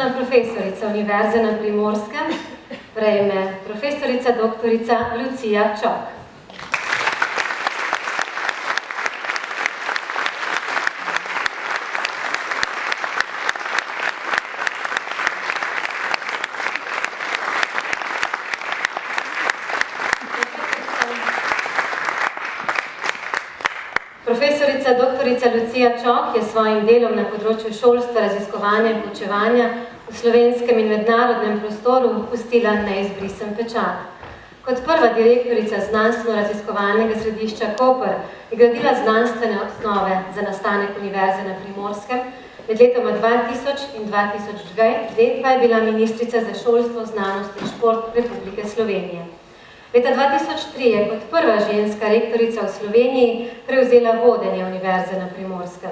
Častna profesorica Univerze na Primorskem prejme profesorica doktorica Lucija Čok. Profesorica doktorica Lucija Čok je svojim delom na področju šolstva, raziskovanja in poučevanja v slovenskem in mednarodnem prostoru pustila neizbrisen pečat. Kot prva direktorica znanstveno-raziskovalnega središča Koper je gradila znanstvene osnove za nastanek Univerze na Primorskem, med letoma 2000 in 2002 pa je bila ministrica za šolstvo, znanost in šport Republike Slovenije. Leta 2003 je kot prva ženska rektorica v Sloveniji prevzela vodenje Univerze na Primorskem.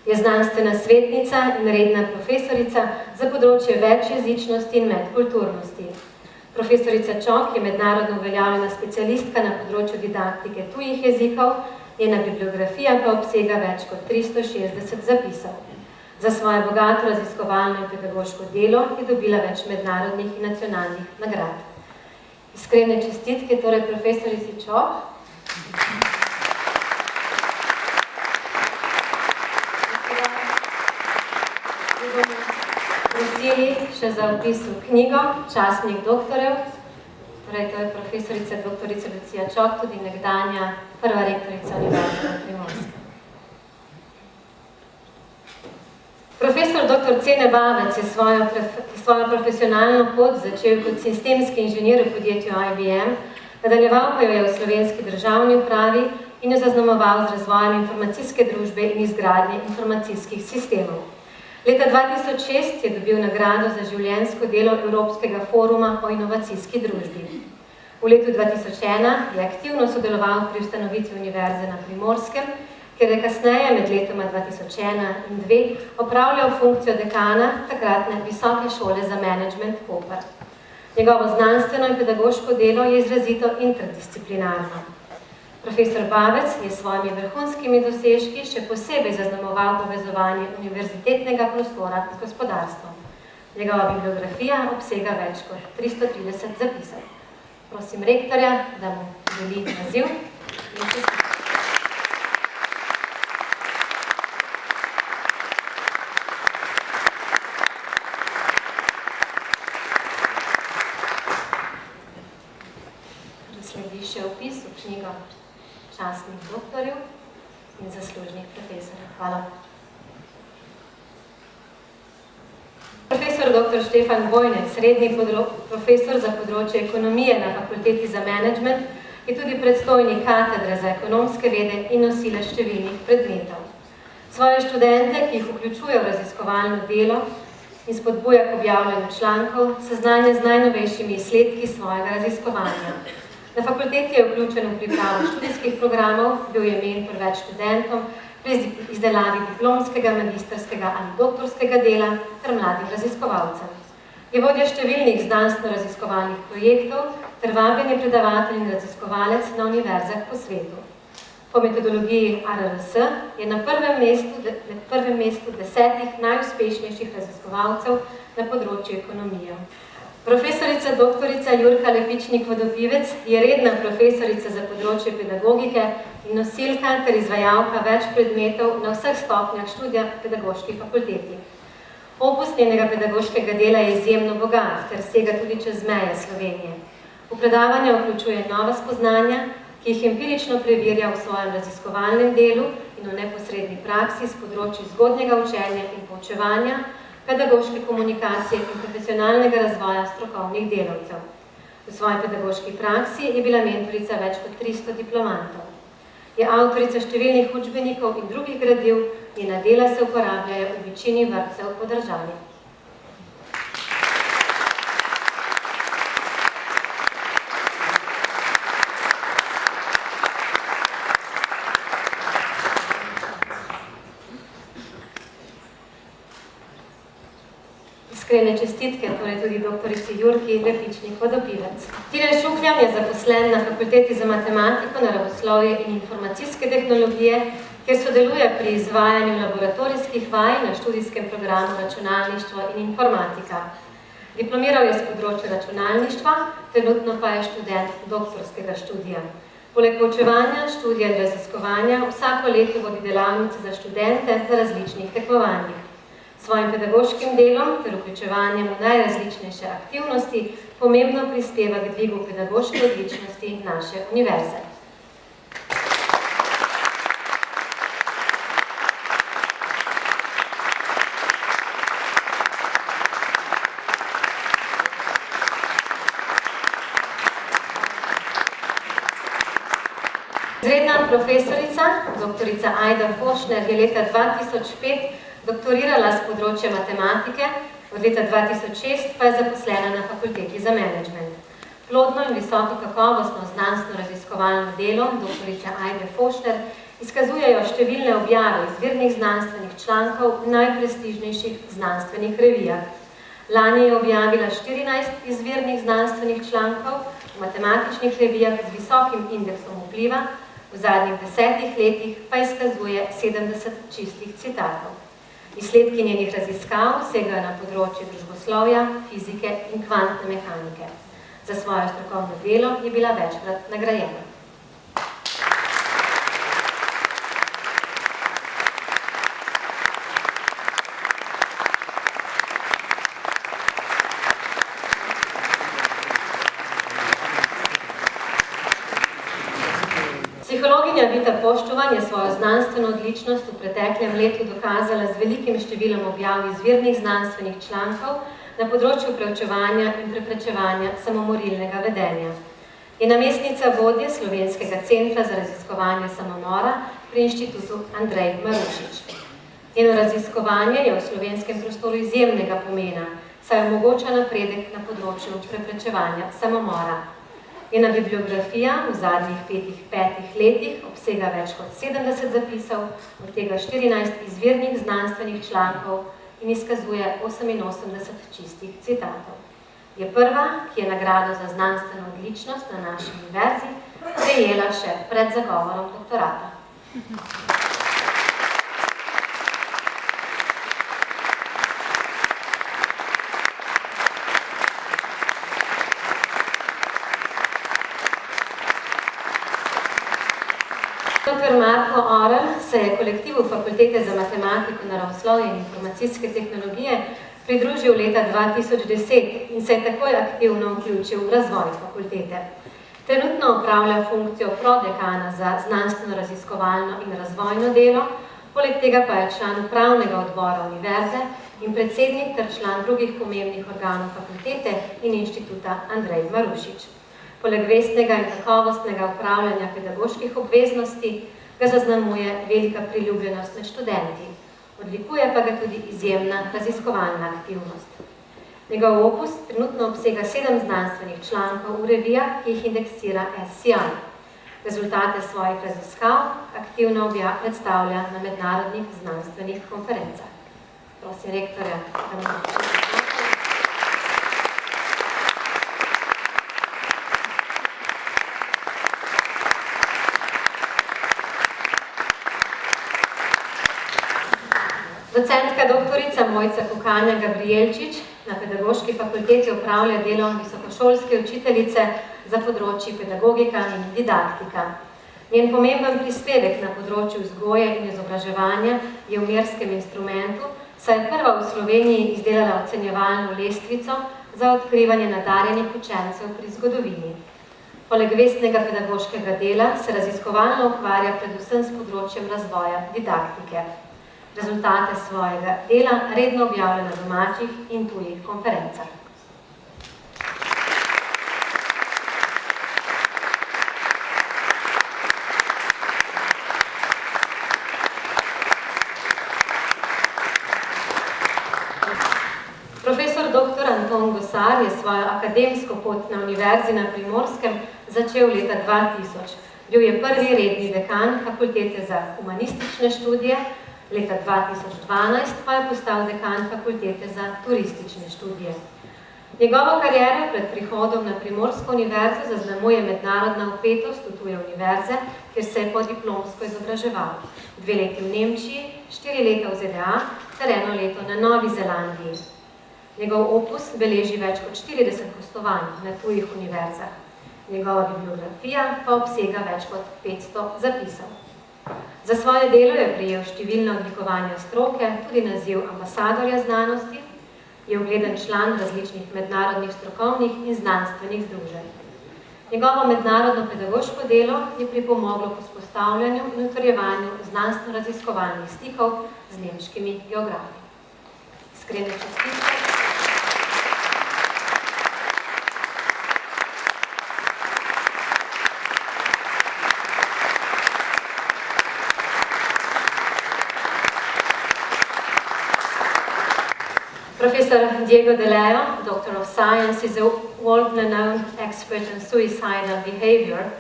Je znanstvena svetnica in redna profesorica za področje večjezičnosti in medkulturnosti. Profesorica Čok je mednarodno uveljavljena specialistka na področju didaktike tujih jezikov, njena bibliografija pa obsega več kot 360 zapisov. Za svoje bogato raziskovalno in pedagoško delo je dobila več mednarodnih in nacionalnih nagrad. Iskrene čestitke, torej profesorici Čok. Prosili še za vpis v knjigo častnih doktorjev, torej to je profesorica doktorica Lucija Čok, tudi nekdanja prva rektorica Univerze na Primorskem. Profesor dr. Cene Bavec je svojo profesionalno pot začel kot sistemski inženir v podjetju IBM, nadaljeval pa jo je v Slovenski državni upravi in jo zaznamoval z razvojem informacijske družbe in izgradnje informacijskih sistemov. Leta 2006 je dobil nagrado za življenjsko delo Evropskega foruma o inovacijski družbi. V letu 2001 je aktivno sodeloval pri ustanovitvi Univerze na Primorskem, ker je kasneje med letoma 2001 in 2002 opravljal funkcijo dekana takratne Visoke šole za menedžment Koper. Njegovo znanstveno in pedagoško delo je izrazito interdisciplinarno. Profesor Bavec je s svojimi vrhunskimi dosežki še posebej zaznamoval povezovanje univerzitetnega prostora z gospodarstvom. Njegova bibliografija obsega več kot 330 zapisov. Prosim rektorja, da mu deli naziv in čestitke. Sledi še vpis v knjigo častnih doktorjev in zaslužnih profesorjev. Hvala. Profesor dr. Štefan Vojnec, redni profesor za področje ekonomije na Fakulteti za menedžment, je tudi predstojnik katedre za ekonomske vede in nosilec številnih predmetov. Svoje študente, ki jih vključuje v raziskovalno delo in spodbuja k objavljanju člankov, seznanja z najnovejšimi izsledki svojega raziskovanja. Na fakulteti je vključen v pripravo študijskih programov, bil je mentor več študentom pri izdelavi diplomskega, magistrskega ali doktorskega dela ter mladih raziskovalcev. Je vodja številnih znanstveno-raziskovalnih projektov ter vabljeni predavatelj in raziskovalec na univerzah po svetu. Po metodologiji ARRS je na prvem mestu 10 najuspešnejših raziskovalcev na področju ekonomije. Profesorica doktorica Jurka Lepičnik-Vodopivec je redna profesorica za področje pedagogike in nosilka ter izvajalka več predmetov na vseh stopnjah študija pedagoški fakulteti. Opus njenega pedagoškega dela je izjemno bogat ter sega tudi čez meje Slovenije. V predavanje vključuje nova spoznanja, ki jih empirično preverja v svojem raziskovalnem delu in v neposredni praksi s področji zgodnjega učenja in poučevanja, pedagoške komunikacije in profesionalnega razvoja strokovnih delavcev. V svoji pedagoški praksi je bila mentorica več kot 300 diplomantov. Je avtorica številnih učbenikov in drugih gradiv, njena dela se uporabljajo v večini vrtcev po državi. Iskrene čestitke, torej tudi doktorici Jurki Lepičnik-Vodopivec. Tilen Šukljan je zaposlen na Fakulteti za matematiko, naravoslovje in informacijske tehnologije, kjer sodeluje pri izvajanju laboratorijskih vaj na študijskem programu računalništvo in informatika. Diplomiral je z področja računalništva, trenutno pa je študent doktorskega študija. Poleg poučevanja, študija in raziskovanja vsako leto vodi delavnice za študente na različnih tekmovanjih. Svojim pedagoškim delom ter vključevanjem v najrazličnejše aktivnosti pomembno prispeva k dvigu pedagoške odličnosti naše univerze. Izredna profesorica, doktorica Ajda Fošner, je leta 2005 doktorirala z področja matematike, od leta 2006 pa je zaposlena na Fakulteti za menedžment. Plodno in visoko kakovostno znanstveno-raziskovalno delo doktorice Ajde Fošner izkazujejo številne objave izvirnih znanstvenih člankov v najprestižnejših znanstvenih revijah. Lani je objavila 14 izvirnih znanstvenih člankov v matematičnih revijah z visokim indeksom vpliva, v zadnjih 10 letih pa izkazuje 70 čistih citatov. Izsledki njenih raziskav segajo na področje družboslovja, fizike in kvantne mehanike. Za svojo strokovno delo je bila večkrat nagrajena. Psihologinja Vita Poščovan je svojo znanstveno odličnost v preteklem letu dokazala z velikim številom objav izvirnih znanstvenih člankov na področju preučevanja in preprečevanja samomorilnega vedenja. Je namestnica vodje Slovenskega centra za raziskovanje samomora pri Inštitutu Andrej Marušič. Njeno raziskovanje je v slovenskem prostoru izjemnega pomena, saj omogoča napredek na področju preprečevanja samomora. Njena bibliografija v zadnjih 5 letih obsega več kot 70 zapisov, od tega 14 izvirnih znanstvenih člankov in izkazuje 88 čistih citatov. Je prva, ki je nagrado za znanstveno odličnost na naši univerzi prejela še pred zagovorom doktorata. Dr. Marko Orel se je kolektivu Fakultete za matematiko, naravoslovje in informacijske tehnologije pridružil leta 2010 in se je takoj aktivno vključil v razvoj fakultete. Trenutno opravlja funkcijo prodekana za znanstveno-raziskovalno in razvojno delo, poleg tega pa je član upravnega odbora univerze in predsednik ter član drugih pomembnih organov fakultete in Inštituta Andrej Marušič. Poleg vestnega in kakovostnega upravljanja pedagoških obveznosti ga zaznamuje velika priljubljenost med študenti. Odlikuje pa ga tudi izjemna raziskovalna aktivnost. Njegov opus trenutno obsega 7 znanstvenih člankov v revijah, ki jih indeksira SCI. Rezultate svojih raziskav aktivno predstavlja na mednarodnih znanstvenih konferencah. Prosim rektorja, da nam početi. Docentka doktorica Mojca Kukanja-Gabrielčič na Pedagoški fakulteti opravlja delo visokošolske učiteljice za področji pedagogika in didaktika. Njen pomemben prispevek na področju vzgoje in izobraževanja je v merskem instrumentu, saj je prva v Sloveniji izdelala ocenjevalno lestvico za odkrivanje nadarjenih učencev pri zgodovini. Poleg vestnega pedagoškega dela se raziskovalno ukvarja predvsem s področjem razvoja didaktike. Rezultate svojega dela redno objavlja na domačih in tujih konferencah. Profesor dr. Anton Gosar je svojo akademsko pot na Univerzi na Primorskem začel leta 2000. Bil je prvi redni dekan Fakultete za humanistične študije, leta 2012 pa je postal dekan Fakultete za turistične študije. Njegovo kariero pred prihodom na Primorsko univerzo zaznamuje mednarodna vpetost v tuje univerze, kjer se je podiplomsko izobraževal. 2 leti v Nemčiji, 4 leta v ZDA ter 1 leto na Novi Zelandiji. Njegov opus beleži več kot 40 gostovanj na tujih univerzah. Njegova bibliografija pa obsega več kot 500 zapisov. Za svoje delo je prejel številna odlikovanja stroke, tudi naziv ambasadorja znanosti, je ugleden član različnih mednarodnih strokovnih in znanstvenih združenj. Njegovo mednarodno pedagoško delo je pripomoglo k vzpostavljanju in utrjevanju znanstveno-raziskovalnih stikov z nemškimi geografi. Iskrene čestitke. Professor Diego De Leo, Doctor of Science, is a world-renowned expert in suicidal behavior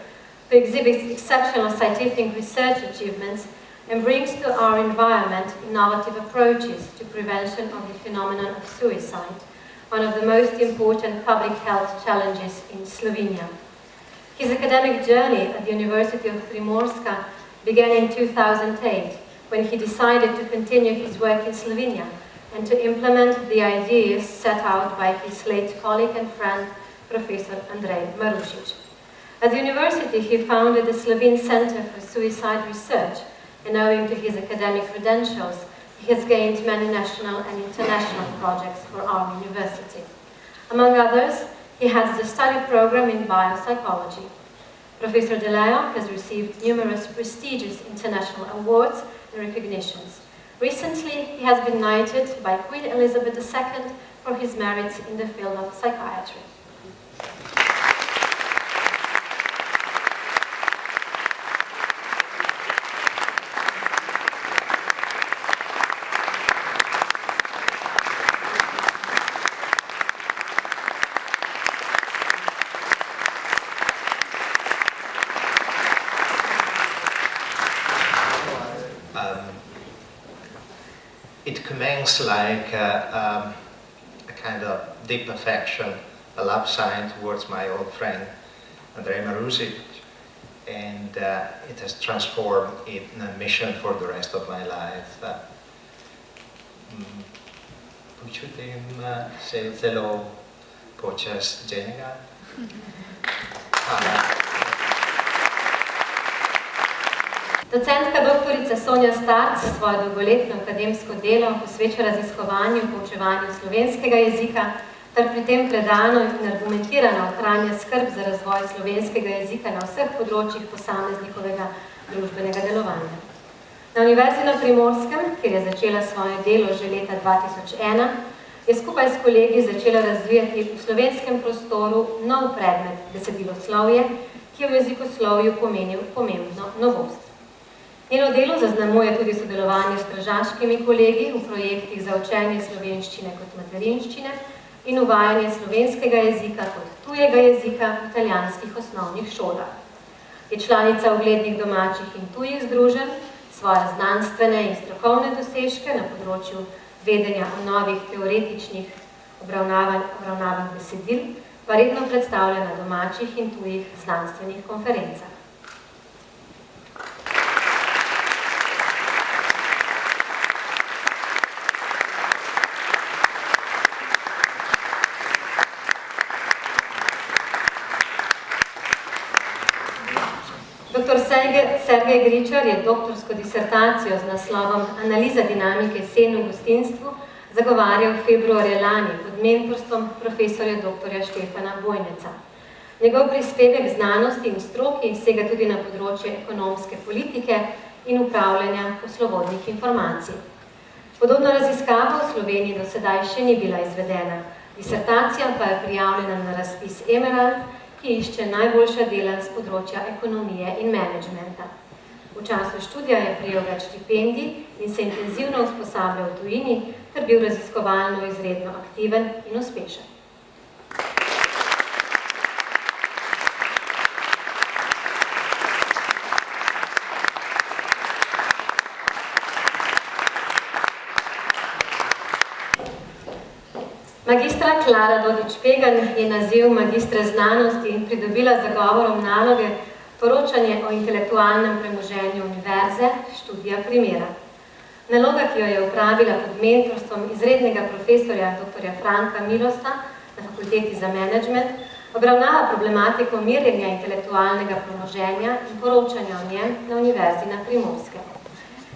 who exhibits exceptional scientific research achievements and brings to our environment innovative approaches to prevention of the phenomenon of suicide, one of the most important public health challenges in Slovenia. His academic journey at the University of Primorska began in 2008 when he decided to continue his work in Slovenia and to implement the ideas set out by his late colleague and friend, Professor Andrej Marušič. At the university, he founded the Slovene Center for Suicide Research, and owing to his academic credentials, he has gained many national and international projects for our university. Among others, he has the study program in biopsychology. Professor De Leo has received numerous prestigious international awards and recognitions. Recently, he has been knighted by Queen Elizabeth II for his merits in the field of psychiatry. It commenced like a kind of deep affection, a love sign towards my old friend Andrej Marušič, and it has transformed in a mission for the rest of my life. Počutim se zelo počaščenega. Docentka doktorica Sonja Starc svoje dolgoletno akademsko delo posveča raziskovanju in poučevanju slovenskega jezika, ter pri tem predano in argumentirano ohranja skrb za razvoj slovenskega jezika na vseh področjih posameznikovega družbenega delovanja. Na Univerzi na Primorskem, kjer je začela svoje delo že leta 2001, je skupaj s kolegi začela razvijati v slovenskem prostoru nov predmet besediloslovje, ki je v jezikoslovju pomenil pomembno novost. Njeno delo zaznamuje tudi sodelovanje s tržaškimi kolegi v projektih za učenje slovenščine kot materinščine in uvajanje slovenskega jezika kot tujega jezika v italijanskih osnovnih šolah. Je članica uglednih domačih in tujih združenj, svoje znanstvene in strokovne dosežke na področju vedenja o novih teoretičnih obravnavah besedil, pa redno predstavlja na domačih in tujih znanstvenih konferencah. Dr. Sergej Gričar je doktorsko disertacijo z naslovom Analiza dinamike sen v gostinstvu zagovarjal februarja lani pod mentorstvom profesorja dr. Štefana Vojneca. Njegov prispevek znanosti in stroki sega tudi na področje ekonomske politike in upravljanja poslovodnih informacij. Podobna raziskava v Sloveniji do sedaj še ni bila izvedena. Disertacija pa je prijavljena na razpis Emerald, ki išče najboljša dela z področja ekonomije in menedžmenta. V času študija je prejel več štipendij in se intenzivno usposabljal v tujini, ter bil raziskovalno izredno aktiven in uspešen. Magister Magistra Klara Dodič-Pegan je naziv magistra znanosti in pridobila z zagovorom naloge poročanje o intelektualnem premoženju univerze, študija primera. Naloga, ki jo je upravila pod mentorstvom izrednega profesorja dr. Franka Milosta na Fakulteti za menedžment, obravnava problematiko merjenja intelektualnega premoženja in poročanja o njem na Univerzi na Primorskem.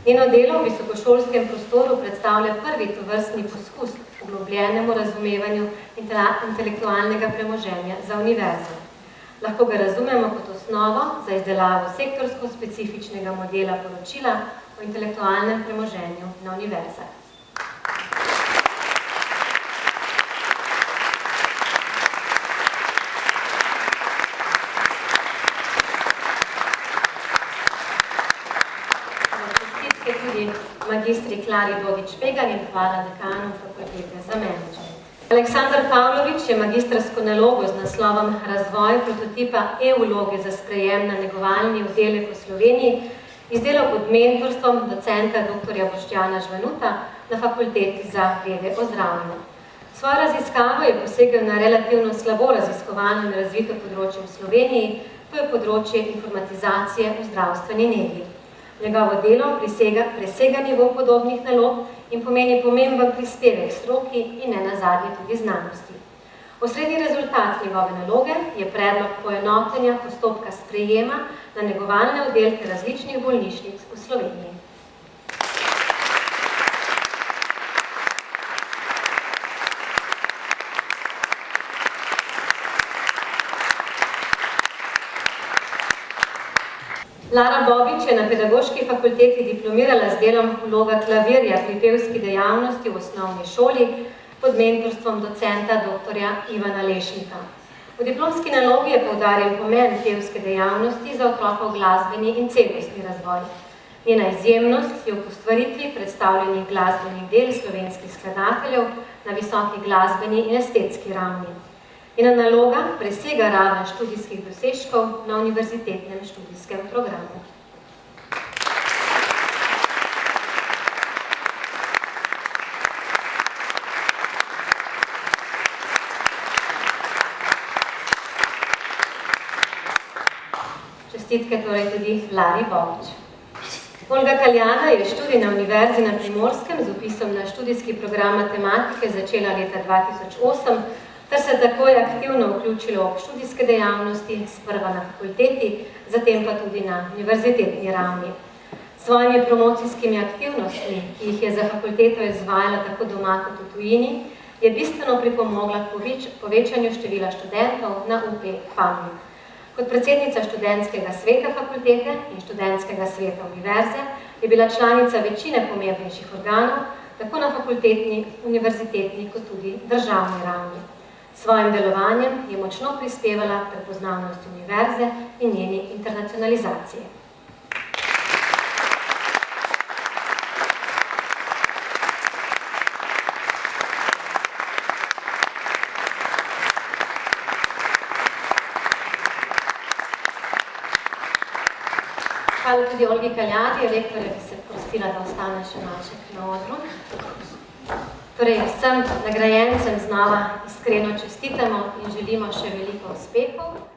Njeno delo v visokošolskem prostoru predstavlja prvi tovrstni poskus poglobljenemu razumevanju intelektualnega premoženja za univerzo. Lahko ga razumemo kot osnovo za izdelavo sektorsko specifičnega modela poročila o intelektualnem premoženju na univerzah. Čestitke tudi magistri Klari Dodič-Pegan in hvala dekanu Fakultete za menedžment. Aleksandar Pavlović je magistrsko nalogo z naslovom Razvoj prototipa e-vloge za sprejem na negovalni oddelek v Sloveniji izdelal pod mentorstvom docenta dr. Boštjana Žvanuta na Fakulteti za vede o zdravljenju. Svojo raziskavo je posegel na relativno slabo raziskovano in razvito področje v Sloveniji, to je področje informatizacije v zdravstveni negi. Njegovo delo presega nivo podobnih nalog in pomeni pomemben prispevek stroki in ne nazadnje tudi znanosti. Osrednji rezultat njegove naloge je predlog poenotenja postopka sprejema na negovalne oddelke različnih bolnišnic v Sloveniji. Lara Bobič je na Pedagoški fakulteti diplomirala z delom vloga klavirja pri pevski dejavnosti v osnovni šoli pod mentorstvom docenta dr. Ivana Lešnika. V diplomski nalogi je poudaril pomen pevske dejavnosti za otrokov glasbeni in celostni razvoj. Njena izjemnost je v postvaritvi predstavljenih glasbenih del slovenskih skladateljev na visoki glasbeni in estetski ravni. Njena naloga presega raven študijskih dosežkov na univerzitetnem študijskem programu. Čestitke torej tudi Lari Bobič. Olga Kaljana je študij na Univerzi na Primorskem z vpisom na študijski program matematike začela leta 2008, ter se takoj aktivno vključilo v študijske dejavnosti, sprva na fakulteti, zatem pa tudi na univerzitetni ravni. S svojimi promocijskimi aktivnostmi, ki jih je za fakulteto izvajala tako doma kot v tujini, je bistveno pripomogla k povečanju števila študentov na UP FAMU. Kot predsednica študentskega sveta fakultete in študentskega sveta univerze je bila članica večine pomembnejših organov, tako na fakultetni, univerzitetni kot tudi državni ravni. S svojim delovanjem je močno prispevala prepoznavnost univerze in njeni internacionalizaciji. Hvala tudi Olgi Kaljadi, rektorja, ki se prostila, da ostane še malček na odru. Torej, vsem nagrajencem znova iskreno čestitamo in želimo še veliko uspehov.